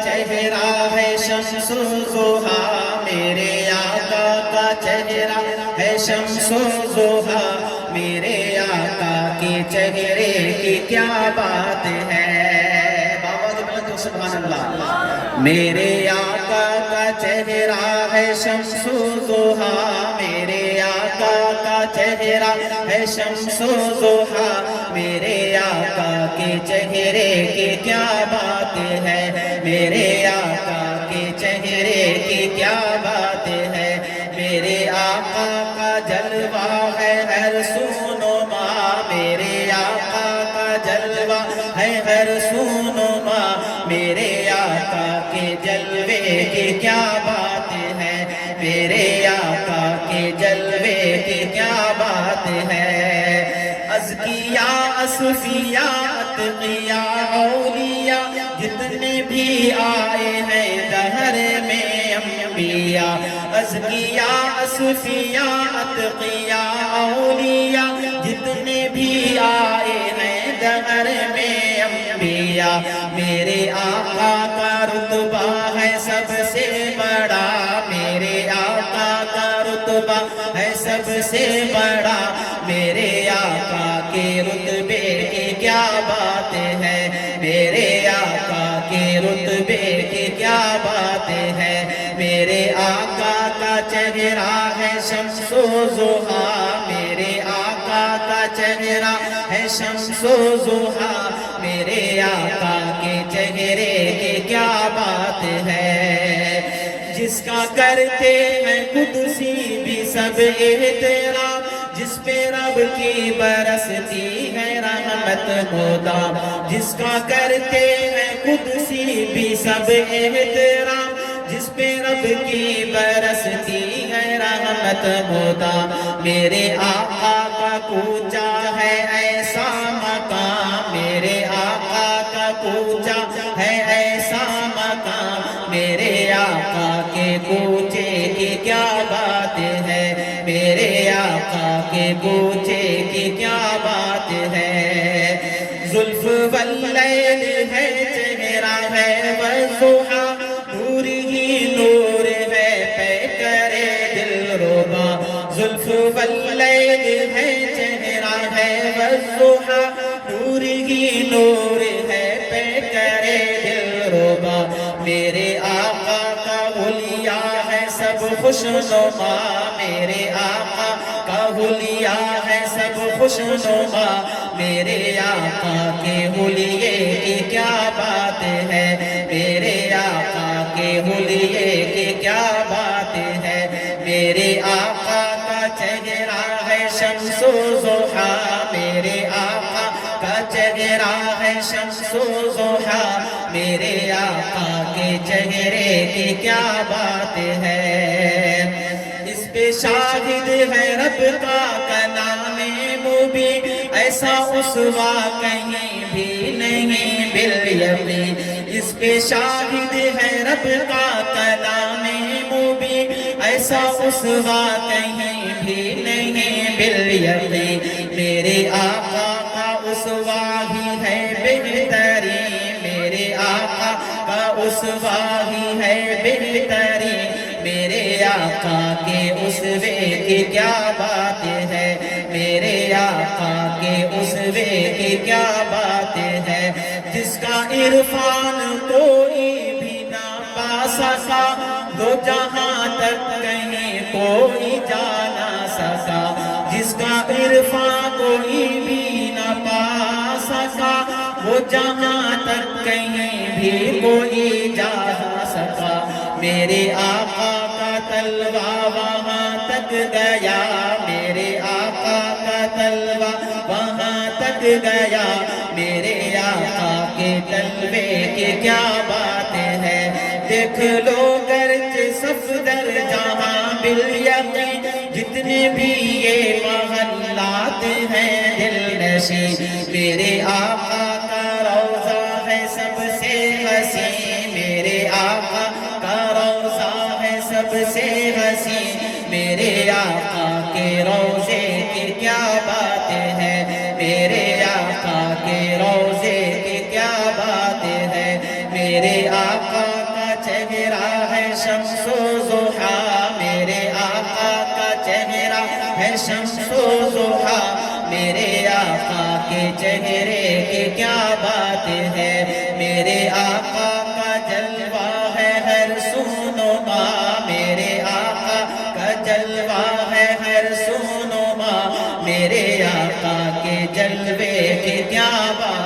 چہرہ ہے شمس و ضحیٰ، میرے آقا کا چہرہ ہے شمس و ضحیٰ، میرے آقا کے چہرے کی کیا بات ہے۔ بابا جو بولتے ہو سبحان اللہ۔ میرے آقا کا چہرہ ہے شمس و ضحیٰ، میرے آقا کا چہرہ ہے شمس و ضحیٰ، میرے آقا کے چہرے کی کیا بات ہے، میرے آقا کے چہرے کی کیا بات ہے۔ میرے آقا کا جلوہ ہے ہر سو نما، میرے آقا کا جلوہ ہے ہر سو نما، میرے آقا کے جلوے کی کیا بات ہے، میرے آقا کے جلوے کی کیا بات ہے۔ ازکیاء اصفیاء اتقیاء اولیاء جتنے بھی آئے ہیں دہر میں انبیاء، ازکیاء اصفیاء اتقیاء اولیاء جتنے بھی آئے ہیں دہر میں انبیاء، میرے آقا کا رتبہ ہے سب سے بڑا، میرے آقا کا رتبہ ہے سب سے بڑا، میرے آقا کے رتبے کی کیا بات ہے، میرے آقا کے رتبے کی کیا بات ہے۔ میرے آقا کا چہرہ ہے شمس و ضحیٰ، میرے آقا کا چہرہ ہے شمس و ضحیٰ، میرے آقا کے چہرے کی کیا بات ہے۔ جس کا کرتے ہیں قدسی بھی سب احترام، جس پہ رب کی برستی ہے رحمت مدام، جس کا کرتے ہیں قدسی بھی سب احترام، جس پہ رب کی برستی ہے رحمت مدام، میرے آقا کا کوچا ہے ایسا مقام، میرے آقا کا کوچا ہے ایسا مقام، میرے آقا کے کوچے کی کیا بات ہے، میرے آقا کے کوچے کی کیا بات ہے۔ زلف واللیل ہے چہرہ ہے والضحیٰ، نور ہی نور ہے پیکرِ دلربا، زلف واللیل ہے چہرہ ہے والضحیٰ، نور ہی نور ہے پیکرِ دلربا، میرے آقا کا حلیہ ہے سب خوشنما، میرے آقا کا حلیہ ہے سب خوشنما، میرے آقا کے حلیے کی کیا بات ہے، میرے آقا کے حلیے کی کیا بات ہے۔ میرے آقا کا چہرہ ہے شمس و ضحیٰ، میرے آقا کا چہرہ ہے شمس و ضحیٰ، میرے آقا کے چہرے کی کیا بات ہے۔ اس پہ شاہد ہے رب کا کلام مبین، ایسا اسوہ کہیں بھی نہیں بالیقین، اس پہ شاہد ہے رب کا کلام مبین، ایسا اسوہ کہیں بھی نہیں بالیقین، میرے آقا کا اسوہ ہی ہے بہترین، میرے آقا کا اسوہ ہی ہے بہترین، میرے آقا کے اسوے کی کیا بات ہے، میرے آقا کے اسوے کی کیا بات ہے۔ جس کا عرفان کوئی بھی نہ پا سکا، دو جہاں تک کہیں کوئی جا نہ سکا، جس کا عرفان کوئی بھی نہ پا سکا، وہ جہاں تک کہیں بھی کوئی جا نہ سکا، میرے آقا کا تلوہ وہاں تک گیا، میرے آقا کا تلوہ وہاں تک گیا، میرے آقا کے تلوے کی کیا بات ہے۔ دیکھ لو گرچہ صفدر جہاں بالیقین، جتنے بھی یہ محلات ہیں دل نشین، میرے آقا کا روضہ ہے سب سے حسین، میرے آقا کا روضہ ہے سب سے حسین، میرے آقا کے روضے کی کیا بات ہے، میرے آقا کے روضے کی کیا بات ہے، میرے آقا کا چہرہ ہے شمس و ضحیٰ، میرے آقا کا چہرہ ہے شمس و ضحیٰ، میرے آقا کے چہرے کی کیا بات ہے، میرے آقا کا جلوہ ہے ہر سو نما، میرے آقا کا جلوہ ہے ہر سو نما، میرے آقا کے جلوے کی کیا بات